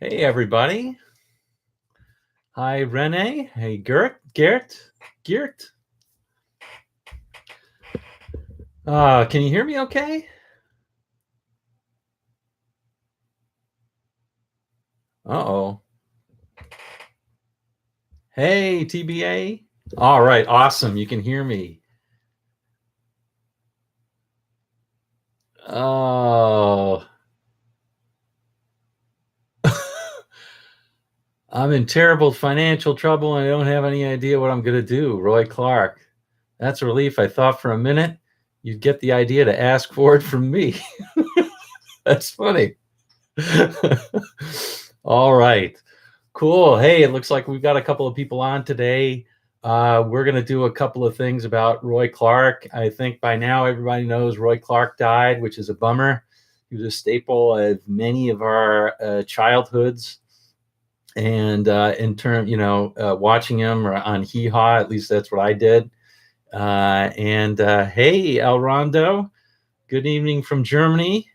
Hey, everybody. Hi, Renee. Hey, Gert. Can you hear me okay? Uh-oh. Hey, TBA. All right, awesome. You can hear me. Oh, I'm in terrible financial trouble and I don't have any idea what I'm going to do. Roy Clark. That's a relief. I thought for a minute you'd get the idea to ask for it from me. That's funny. All right. Cool. Hey, it looks like we've got a couple of people on today. We're going to do a couple of things about Roy Clark. I think by now everybody knows Roy Clark died, which is a bummer. He was a staple of many of our childhoods. And in turn, watching him on Hee Haw, at least that's what I did. Hey, El Rondo, good evening from Germany.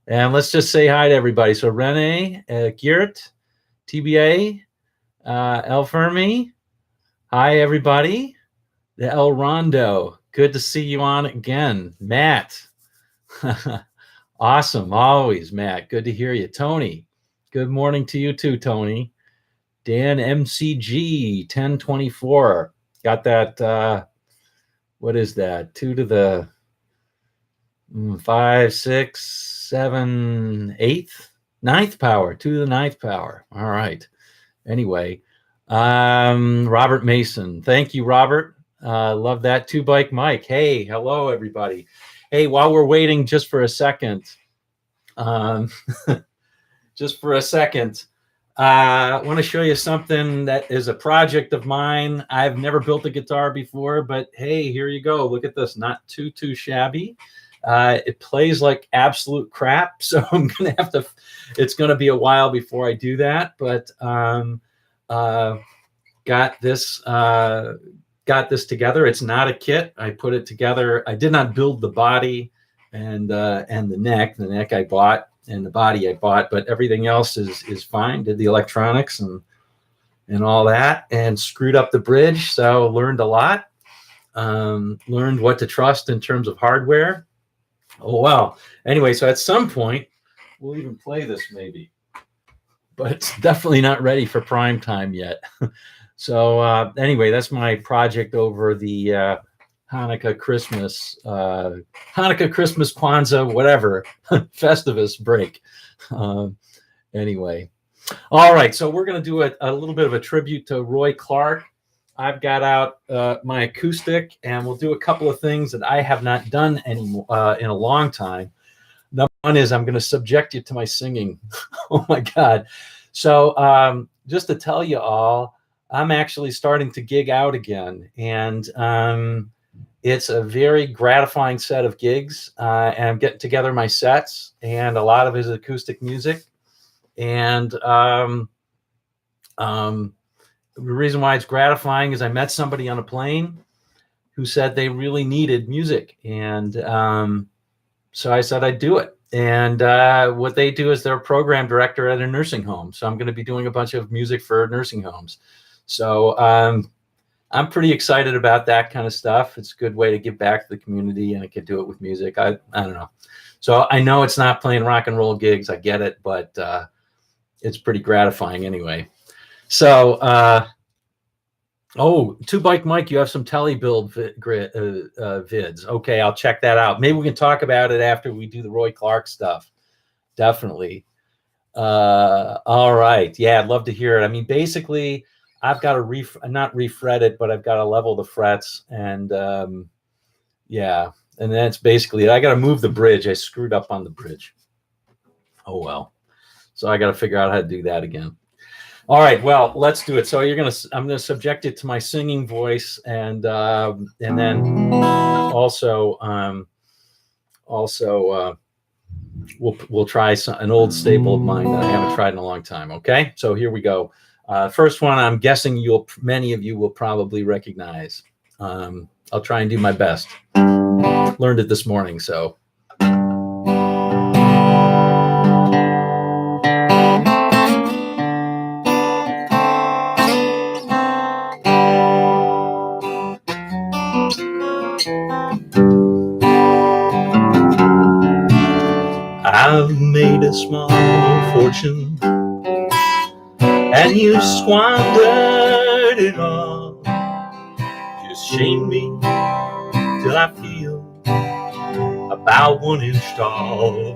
And let's just say hi to everybody. So Renee, Geert, TBA, El Fermi. Hi, everybody. The El Rondo. Good to see you on again. Matt. Awesome. Always, Matt. Good to hear you. Tony. Good morning to you too, Tony. Dan MCG 1024. Got that. What is that? 2 to the 5, 6, 7, 8th, 9th power. 2 to the 9th power. All right. Anyway, Robert Mason. Thank you, Robert. Love that. 2 Bike Mike. Hey, hello, everybody. Hey, while we're waiting just for a second, I want to show you something that is a project of mine. I've never built a guitar before, but hey, here you go. Look at this. Not too shabby. It plays like absolute crap, so I'm gonna have to. It's gonna be a while before I do that, but got this together. It's not a kit. I put it together. I did not build the body and the neck. The neck I bought and the body I bought, but everything else is fine. Did the electronics and all that, and screwed up the bridge. So learned a lot. Learned what to trust in terms of hardware. Oh, wow. Anyway, so at some point, we'll even play this maybe. But it's definitely not ready for prime time yet. So anyway, that's my project over the Hanukkah, Christmas, Kwanzaa, whatever, Festivus break. Anyway. All right, so we're going to do a little bit of a tribute to Roy Clark. I've got out my acoustic, and we'll do a couple of things that I have not done anymore in a long time. Number one is I'm going to subject you to my singing. Oh, my God. So just to tell you all, I'm actually starting to gig out again, and it's a very gratifying set of gigs, and I'm getting together my sets, and a lot of it is acoustic music. And the reason why it's gratifying is I met somebody on a plane who said they really needed music. And so I said I'd do it. And what they do is they're a program director at a nursing home. So I'm going to be doing a bunch of music for nursing homes. So I'm pretty excited about that kind of stuff. It's a good way to give back to the community, and I could do it with music. I don't know. So I know it's not playing rock and roll gigs. I get it, but it's pretty gratifying anyway. So, 2Bike Mike, you have some telebuild vids. Okay, I'll check that out. Maybe we can talk about it after we do the Roy Clark stuff. Definitely. All right. Yeah, I'd love to hear it. I mean, basically, I've got to not refret it, but I've got to level the frets. And yeah, and that's basically it. I got to move the bridge. I screwed up on the bridge. Oh, well. So I got to figure out how to do that again. All right, well, let's do it. So I'm gonna subject it to my singing voice, and then also we'll try an old staple of mine that I haven't tried in a long time. Okay, so here we go. First one, I'm guessing many of you will probably recognize. I'll try and do my best. Learned it this morning, so. I've made a small fortune, and you squandered it all. Just shame me till I feel about 1 inch tall.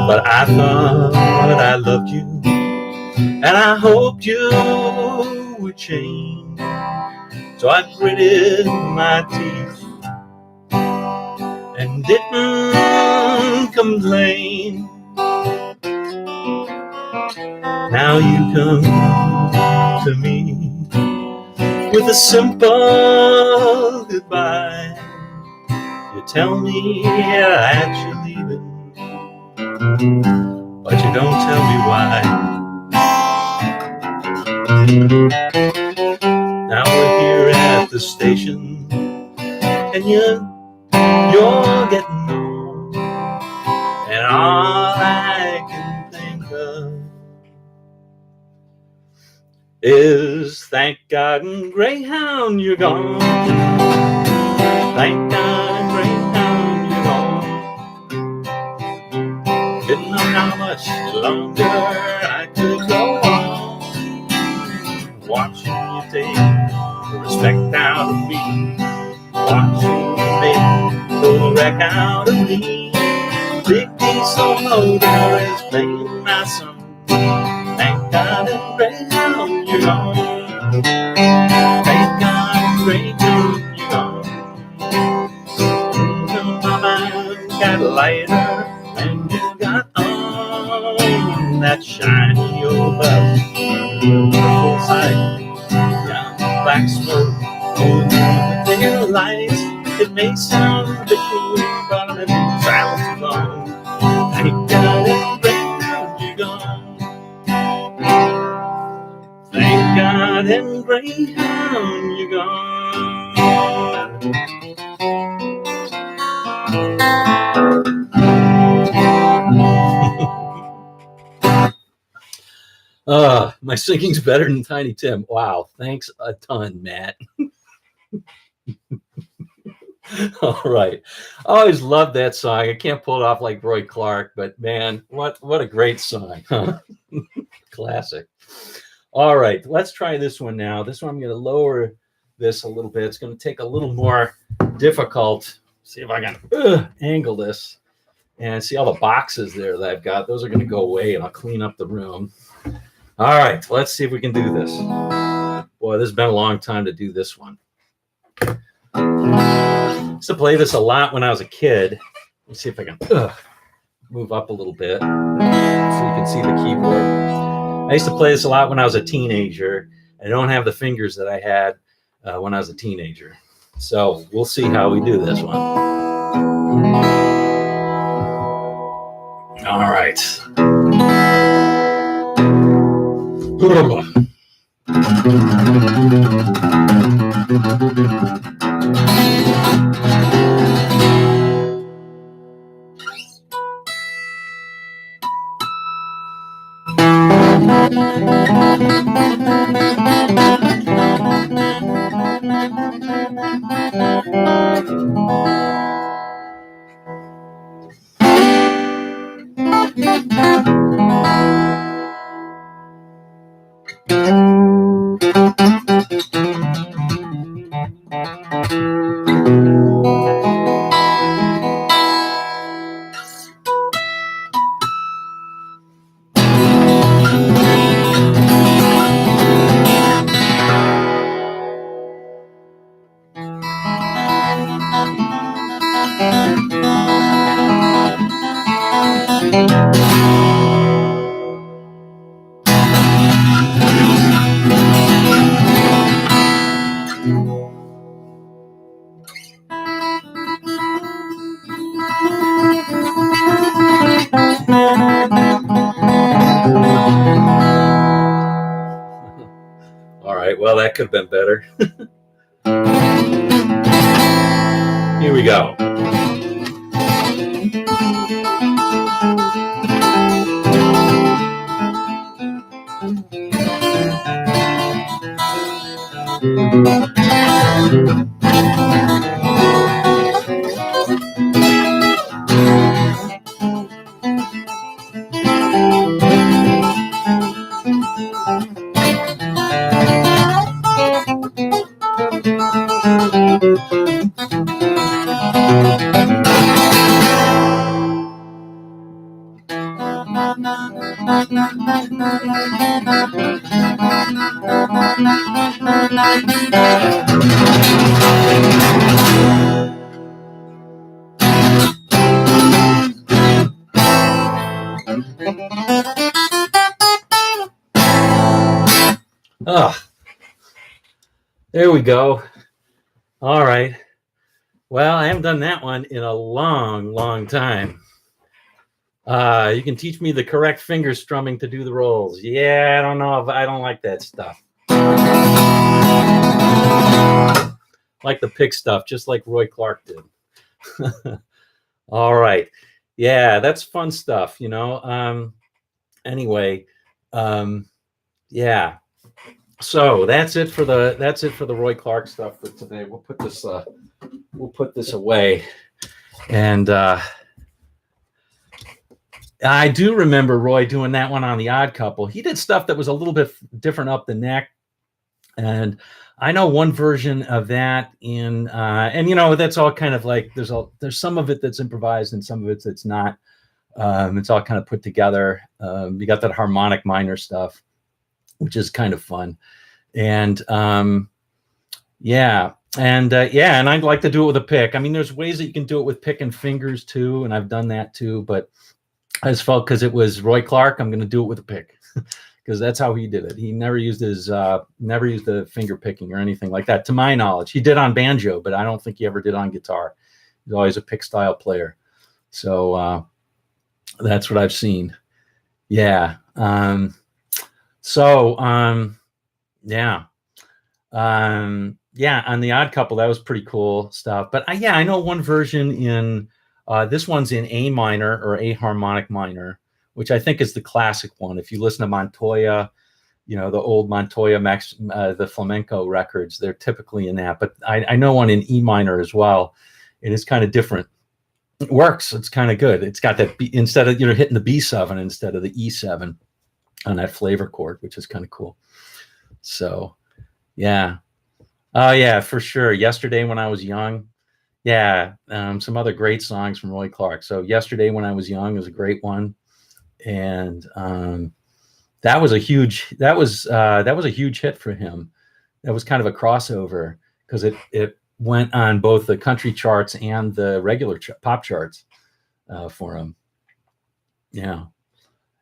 But I thought I loved you, and I hoped you would change. So I gritted my teeth and didn't complain. Now you come to me with a simple goodbye. You tell me that you're leaving, but you don't tell me why. Now we're here at the station, and you're getting old, and all I can think of is thank God and Greyhound you're gone. Thank God and Greyhound you're gone. Didn't know how much longer I could go on, watching you take the respect out of me, watching you make the wreck out of me. Big diesel motor is playing my song. Thank God and Greyhound you're gone. Thank God and Greyhound you're gone. My mind got lighter when you got on that shiny old bus. Full sight down black smoke over the tail lights. It may sound a bit cool, but I've been traveling too long. Thank God and Greyhound you're gone. Thank God and Greyhound you're gone. My singing's better than Tiny Tim. Wow, thanks a ton, Matt. All right. I always loved that song. I can't pull it off like Roy Clark, but man, what a great song. Huh? Classic. All right, let's try this one now. This one I'm going to lower this a little bit. It's going to take a little more difficult. See if I can angle this and see all the boxes there that I've got. Those are going to go away, and I'll clean up the room. All right, let's see if we can do this. Boy, this has been a long time to do this one. I used to play this a lot when I was a kid. Let's see if I can move up a little bit so you can see the keyboard. I used to play this a lot when I was a teenager. I don't have the fingers that I had when I was a teenager. So we'll see how we do this one. All right. All right, well, that could have been better. Here we go. Oh, there we go. All right. Well, I haven't done that one in a long time. You can teach me the correct finger strumming to do the rolls. Yeah, I don't know if I don't like that stuff. Like the pick stuff, just like Roy Clark did. All right. Yeah, that's fun stuff, you know. Anyway, yeah. So that's it for the Roy Clark stuff for today. We'll put this away. And I do remember Roy doing that one on The Odd Couple. He did stuff that was a little bit different up the neck. And I know one version of that in and you know, that's all kind of like there's some of it that's improvised and some of it that's not. It's all kind of put together. You got that harmonic minor stuff, which is kind of fun. And yeah, and I'd like to do it with a pick. I mean, there's ways that you can do it with pick and fingers too, and I've done that too. But I just felt because it was Roy Clark, I'm going to do it with a pick because that's how he did it. He never used the finger picking or anything like that, to my knowledge. He did on banjo, but I don't think he ever did on guitar. He's always a pick style player. So that's what I've seen. Yeah. Yeah. Yeah, on The Odd Couple, that was pretty cool stuff. But I know one version in this one's in A minor or A harmonic minor, which I think is the classic one. If you listen to Montoya, you know, the old Montoya the flamenco records, they're typically in that. But I know one in E minor as well. It is kind of different. It works. It's kind of good. It's got that instead of, you know, hitting the B7 instead of the E7 on that flavor chord, which is kind of cool. So, yeah. Oh, yeah, for sure. Yesterday When I Was Young. Yeah. Some other great songs from Roy Clark. So Yesterday When I Was Young is a great one. And that was a huge hit for him. That was kind of a crossover because it went on both the country charts and the regular pop charts for him. Yeah.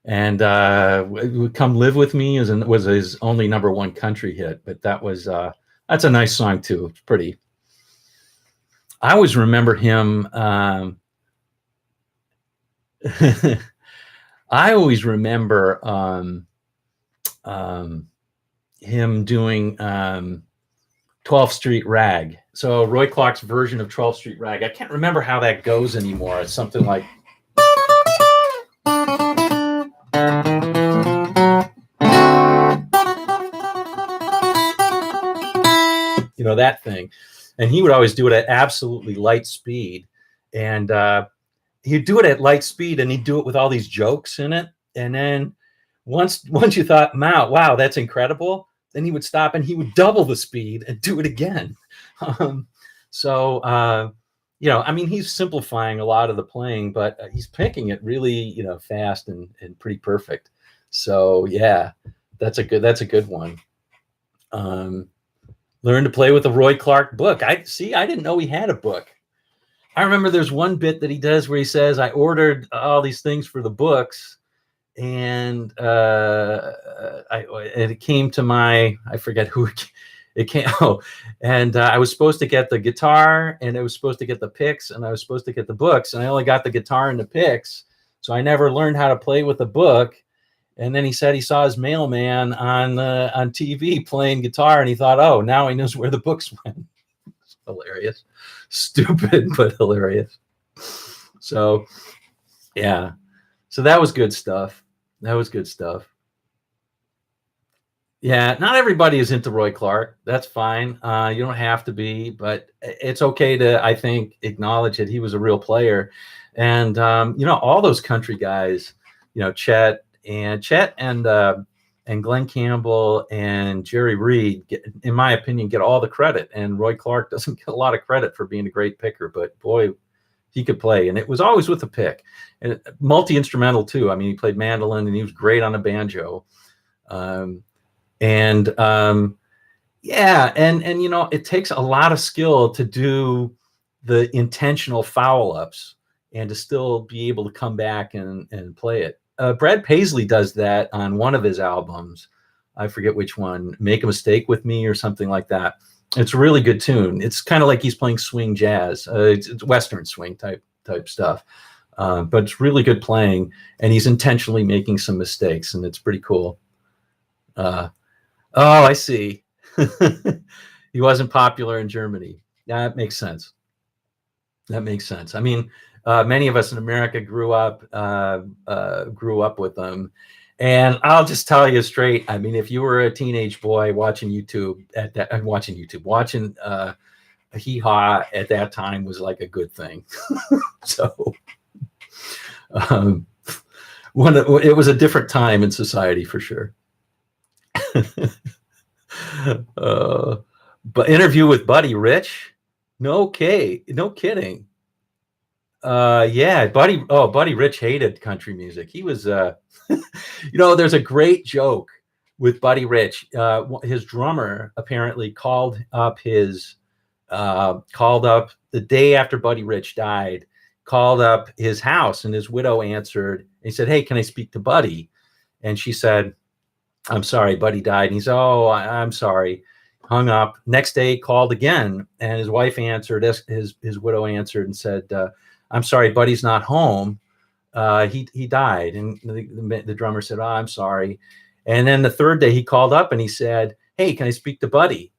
And Come Live With Me was his only #1 country hit, but that's a nice song too. It's pretty. I always remember him. I always remember him doing 12th Street Rag. So Roy Clark's version of 12th Street Rag. I can't remember how that goes anymore. It's something like. You know, that thing. And he would always do it at absolutely light speed. And he'd do it at light speed and he'd do it with all these jokes in it. And then once you thought, wow, that's incredible, then he would stop and he would double the speed and do it again. You know, I mean, he's simplifying a lot of the playing, but he's picking it really, you know, fast and pretty perfect. So yeah, that's a good one. Learn to play with the Roy Clark book. I didn't know he had a book. I remember there's one bit that he does where he says, I ordered all these things for the books and it came to I forget who it came. And I was supposed to get the guitar and I was supposed to get the picks and I was supposed to get the books and I only got the guitar and the picks. So I never learned how to play with the book. And then he said he saw his mailman on TV playing guitar and he thought, oh, now he knows where the books went. It's hilarious. Stupid, but hilarious. So, yeah. So that was good stuff. Yeah, not everybody is into Roy Clark. That's fine. You don't have to be, but it's okay to, I think, acknowledge that he was a real player. And, you know, all those country guys, you know, Chet and and Glenn Campbell and Jerry Reed, in my opinion, get all the credit. And Roy Clark doesn't get a lot of credit for being a great picker, but boy, he could play. And it was always with a pick. And multi-instrumental too. I mean, he played mandolin and he was great on a banjo. Yeah, and you know, it takes a lot of skill to do the intentional foul ups and to still be able to come back and play it. Brad Paisley does that on one of his albums. I forget which one, Make a Mistake with Me or something like that. It's a really good tune. It's kind of like he's playing swing jazz. It's Western swing type stuff. But it's really good playing, and he's intentionally making some mistakes, and it's pretty cool. Oh, I see. He wasn't popular in Germany. That makes sense. That makes sense. I mean, many of us in America grew up with them, and I'll just tell you straight. I mean, if you were a teenage boy watching Hee Haw at that time was like a good thing. So, it was a different time in society for sure. But Interview with Buddy Rich, no kidding. Yeah, Buddy Rich hated country music. He was, there's a great joke with Buddy Rich. His drummer apparently called up the day after Buddy Rich died, called up his house, and his widow answered. He said, "Hey, can I speak to Buddy?" And she said, "I'm sorry, Buddy died." And he said, "Oh, I'm sorry." Hung up. Next day, called again, and his wife answered. His widow answered and said, "I'm sorry, Buddy's not home. He died." And the drummer said, "Oh, I'm sorry." And then the third day, he called up and he said, "Hey, can I speak to Buddy?"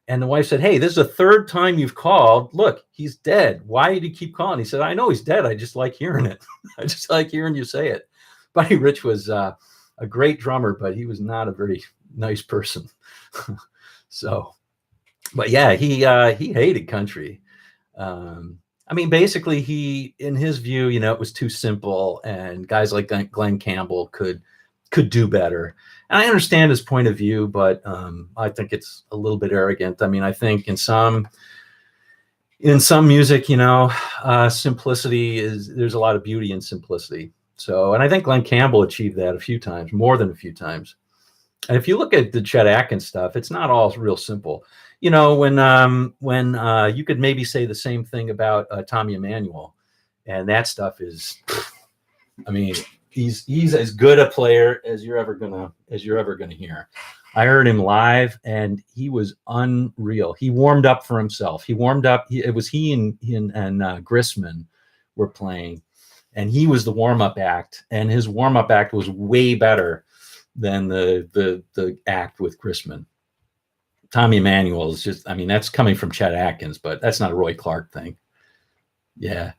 And the wife said, "Hey, this is the third time you've called. Look, he's dead. Why do you keep calling?" He said, "I know he's dead. I just like hearing it. I just like hearing you say it." Buddy Rich was a great drummer, but he was not a very nice person. So, but yeah, he hated country. I mean, basically, in his view, it was too simple, and guys like Glenn Campbell could do better. And I understand his point of view, but I think it's a little bit arrogant. I mean, I think in some music, simplicity there's a lot of beauty in simplicity. So, and I think Glenn Campbell achieved that a few times, more than a few times. And if you look at the Chet Atkins stuff, it's not all real simple. When you could maybe say the same thing about Tommy Emmanuel, and that stuff is, I mean, he's as good a player as you're ever gonna hear. I heard him live, and he was unreal. He warmed up for himself. He warmed up. It was he and Grissman were playing, and he was the warm-up act, and his warm-up act was way better than the act with Grissman. Tommy Emmanuel is just, I mean, that's coming from Chet Atkins, but that's not a Roy Clark thing. Yeah.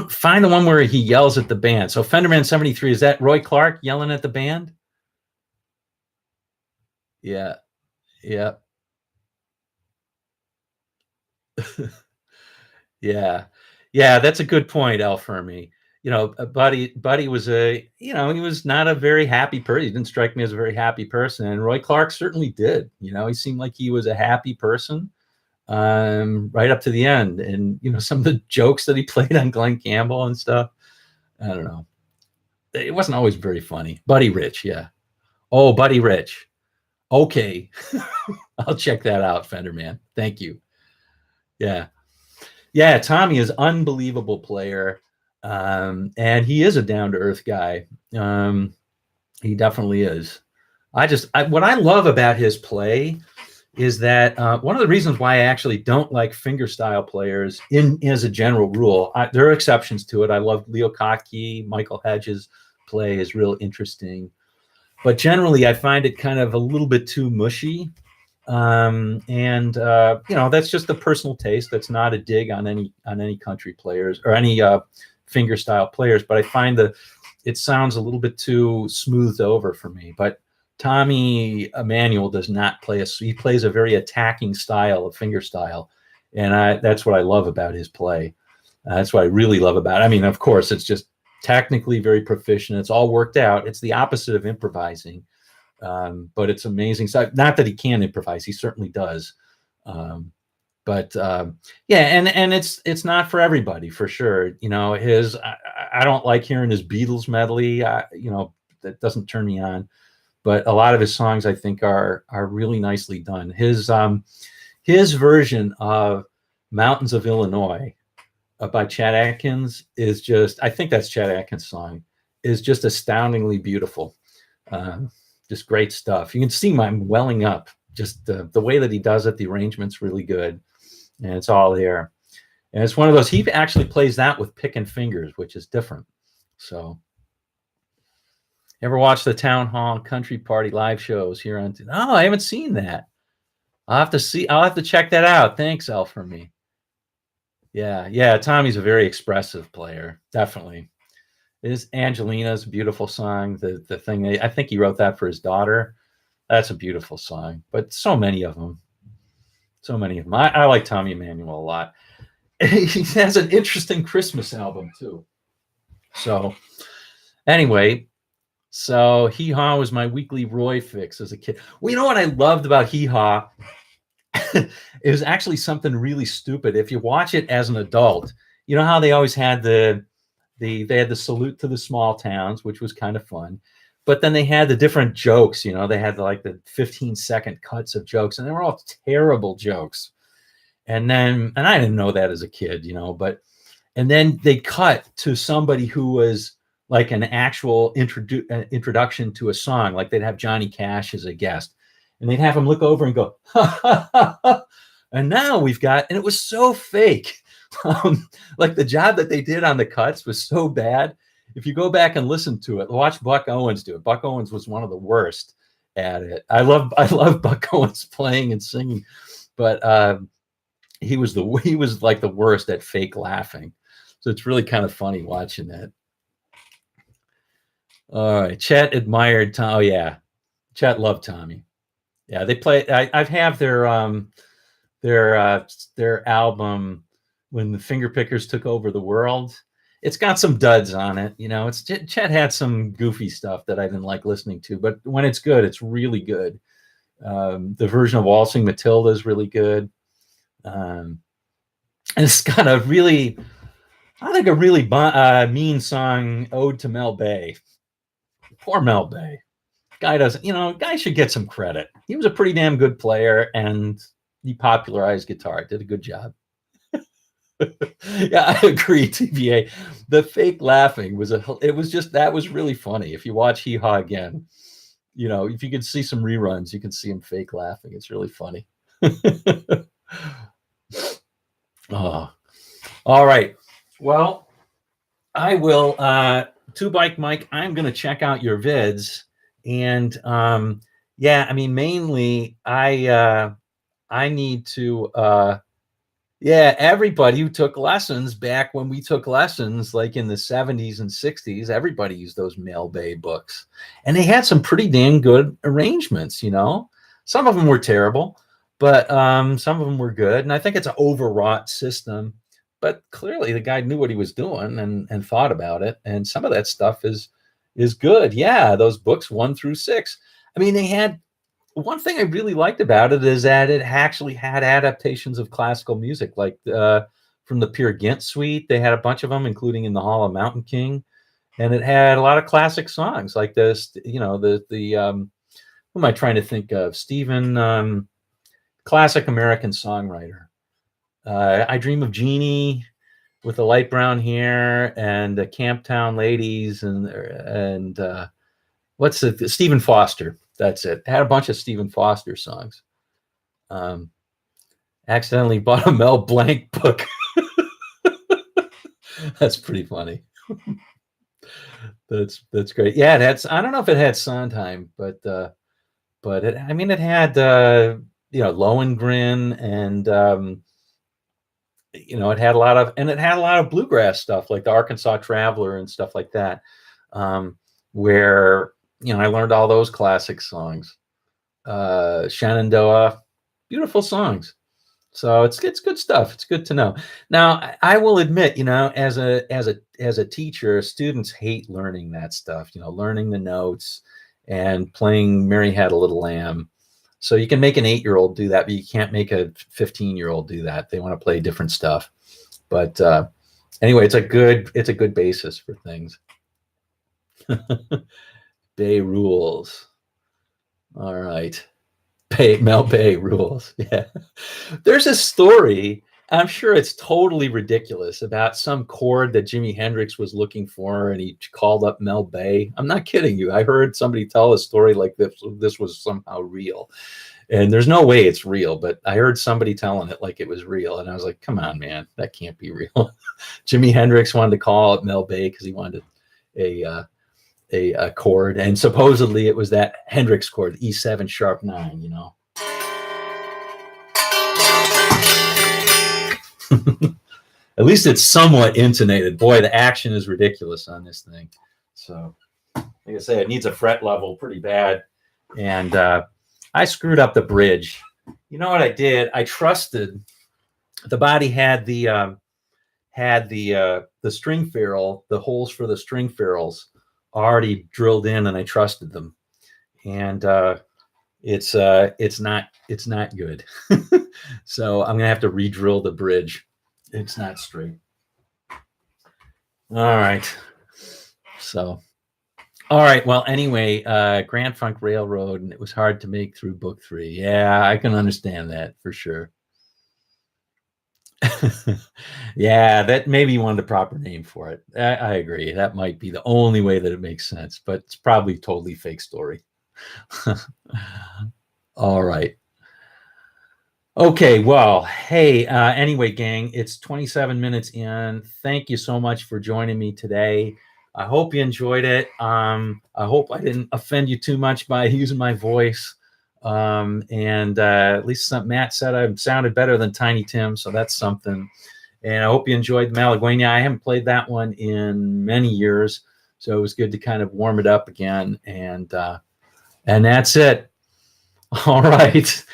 Find the one where he yells at the band. So Fenderman 73, is that Roy Clark yelling at the band? Yeah. Yeah. Yeah. Yeah, that's a good point, Al Fermi. Buddy was he was not a very happy person. He didn't strike me as a very happy person. And Roy Clark certainly did. He seemed like he was a happy person right up to the end. And, some of the jokes that he played on Glenn Campbell and stuff, I don't know. It wasn't always very funny. Buddy Rich, yeah. Oh, Buddy Rich. Okay. I'll check that out, Fenderman. Thank you. Yeah. Yeah, Tommy is unbelievable player. And he is a down-to-earth guy. He definitely is. What I love about his play is that one of the reasons why I actually don't like fingerstyle players as a general rule, there are exceptions to it. I love Leo Kottke, Michael Hedges' play is real interesting. But generally, I find it kind of a little bit too mushy. That's just a personal taste. That's not a dig on any country players or any fingerstyle players, but I find that it sounds a little bit too smoothed over for me. But Tommy Emmanuel does not play he plays a very attacking style of fingerstyle, and that's what I love about his play. That's what I really love about it. I mean, of course, it's just technically very proficient. It's all worked out. It's the opposite of improvising. But it's amazing. So not that he can improvise, he certainly does. But yeah, and it's not for everybody, for sure. You know, I don't like hearing his Beatles medley. You know, that doesn't turn me on. But a lot of his songs, I think, are really nicely done. His version of Mountains of Illinois by Chet Atkins is just, I think that's Chet Atkins' song, is just astoundingly beautiful. Just great stuff. You can see mine welling up. Just the way that he does it, the arrangement's really good, and it's all there. And it's one of those, he actually plays that with pick and fingers, which is different. So, ever watch the Town Hall Country Party live shows here on? Oh, I haven't seen that. I'll have to check that out. Thanks, Al, for me. Yeah. Tommy's a very expressive player, definitely. Is Angelina's beautiful song, the thing, I think he wrote that for his daughter. That's a beautiful song, but so many of them. I like Tommy Emmanuel a lot. He has an interesting Christmas album too. So anyway, so Hee Haw was my weekly Roy fix as a kid. Well, you know what I loved about Hee Haw? It was actually something really stupid. If you watch it as an adult, you know how they always had they had the salute to the small towns, which was kind of fun. But then they had the different jokes, you know, they had like the 15-second cuts of jokes, and they were all terrible jokes. And I didn't know that as a kid, you know, and then they cut to somebody who was like an actual introduction to a song. Like they'd have Johnny Cash as a guest, and they'd have him look over and go, ha, ha, ha, ha. And now we've got, and it was so fake. Like the job that they did on the cuts was so bad. If you go back and listen to it, watch Buck Owens do it. Buck Owens was one of the worst at it. I love Buck Owens playing and singing, but he was like the worst at fake laughing. So it's really kind of funny watching that. All right, Chet admired Tom. Oh yeah, Chet loved Tommy. Yeah, they play. I have their album When the Fingerpickers Took Over the World. It's got some duds on it, you know. Chet had some goofy stuff that I didn't like listening to, but when it's good, it's really good. The version of Waltzing Matilda is really good, and it's got a really mean song, Ode to Mel Bay. Poor Mel Bay. Guy should get some credit. He was a pretty damn good player, and he popularized guitar. Did a good job. Yeah, I agree, TBA. The fake laughing that was really funny. If you watch Hee Haw again, you know, if you could see some reruns, you can see him fake laughing. It's really funny. Oh, all right. Well, I will, Two Bike Mike, I'm going to check out your vids. And yeah, I mean, mainly I need to, yeah, everybody who took lessons back when we took lessons, like in the 70s and 60s, everybody used those Mel Bay books. And they had some pretty dang good arrangements, you know. Some of them were terrible, but some of them were good. And I think it's an overwrought system. But clearly the guy knew what he was doing and thought about it. And some of that stuff is good. Yeah, those books 1 through 6. I mean, they had, one thing I really liked about it is that it actually had adaptations of classical music, like from the Peer Gynt suite. They had a bunch of them, including In the Hall of Mountain King, and it had a lot of classic songs like this. You know, who am I trying to think of? Stephen, classic American songwriter. I Dream of Jeannie with the light brown hair, and Camptown Ladies, and what's it? Stephen Foster. That's it. Had a bunch of Stephen Foster songs. Accidentally bought a Mel Blanc book. That's pretty funny. That's great. Yeah, I don't know if it had Sondheim, but it had Lohengrin, and it had a lot of bluegrass stuff, like the Arkansas Traveler and stuff like that, where I learned all those classic songs. Shenandoah, beautiful songs. So it's good stuff. It's good to know. Now, I will admit, as a teacher, students hate learning that stuff. Learning the notes and playing Mary Had a Little Lamb. So you can make an 8-year-old do that, but you can't make a 15-year-old do that. They want to play different stuff. But anyway, it's a good basis for things. Bay rules. All right. Mel Bay rules. Yeah. There's a story, I'm sure it's totally ridiculous, about some chord that Jimi Hendrix was looking for, and he called up Mel Bay. I'm not kidding you. I heard somebody tell a story like this was somehow real. And there's no way it's real, but I heard somebody telling it like it was real. And I was like, come on, man, that can't be real. Jimi Hendrix wanted to call up Mel Bay because he wanted a chord. And supposedly it was that Hendrix chord, E7 sharp 9, you know. At least it's somewhat intonated. Boy, the action is ridiculous on this thing. So, like I say, it needs a fret level pretty bad. And I screwed up the bridge. You know what I did? I trusted the body had the string ferrule, the holes for the string ferrules already drilled in, and I trusted them. And it's not good. So I'm gonna have to re-drill the bridge. It's not straight. All right. So, all right. Well, anyway, Grand Funk Railroad, and it was hard to make through book 3. Yeah, I can understand that for sure. Yeah, that maybe you wanted a proper name for it. I agree. That might be the only way that it makes sense, but it's probably totally fake story. All right. Okay, well, hey, anyway, gang, it's 27 minutes in. Thank you so much for joining me today. I hope you enjoyed it. I hope I didn't offend you too much by using my voice. And at least Matt said I sounded better than Tiny Tim, so that's something. And I hope you enjoyed Malaguena. I haven't played that one in many years, so it was good to kind of warm it up again. And that's it. All right.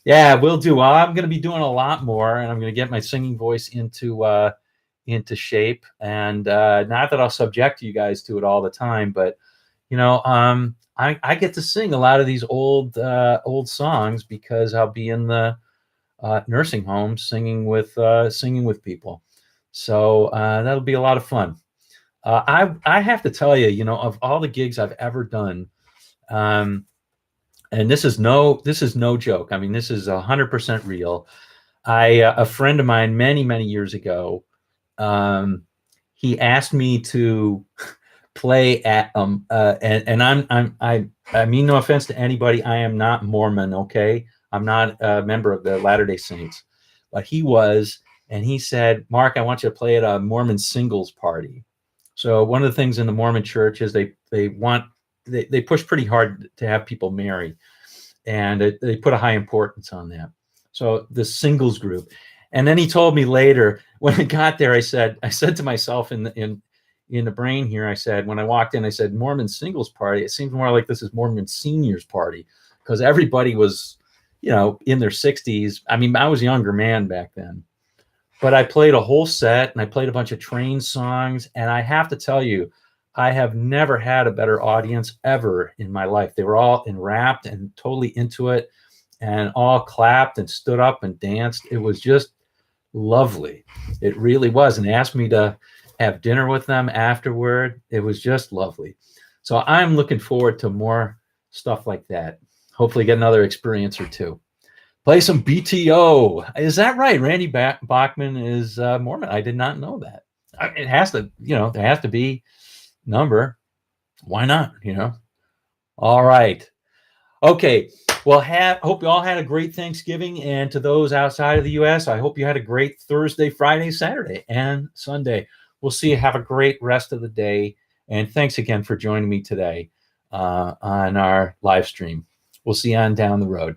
Yeah, we'll do. Well, I'm going to be doing a lot more, and I'm going to get my singing voice into shape. And not that I'll subject you guys to it all the time, but you know, I get to sing a lot of these old songs because I'll be in the nursing home singing with people. So that'll be a lot of fun. I have to tell you, you know, of all the gigs I've ever done. And this is no joke. I mean, this is 100% real. A friend of mine many years ago, he asked me to play at and I mean no offense to anybody. I am not Mormon, okay? I'm not a member of the Latter-day Saints, but he was, and he said, "Mark, I want you to play at a Mormon singles party." So one of the things in the Mormon church is they push pretty hard to have people marry, and they put a high importance on that. So the singles group. And then he told me later, when I got there, I said to myself in the brain here, I said, when I walked in, I said, Mormon singles party. It seems more like this is Mormon seniors party, because everybody was, you know, in their 60s. I mean, I was a younger man back then. But I played a whole set, and I played a bunch of train songs. And I have to tell you, I have never had a better audience ever in my life. They were all enwrapped and totally into it, and all clapped and stood up and danced. It was just lovely. It really was. And they asked me to have dinner with them afterward. It was just lovely. So I'm looking forward to more stuff like that. Hopefully get another experience or two. Play some BTO. Is that right? Randy Bachman is Mormon. I did not know that. It has to, you know, there has to be number. Why not? You know? All right. Okay. Well, hope you all had a great Thanksgiving. And to those outside of the U.S., I hope you had a great Thursday, Friday, Saturday, and Sunday. We'll see you. Have a great rest of the day. And thanks again for joining me today on our live stream. We'll see you on down the road.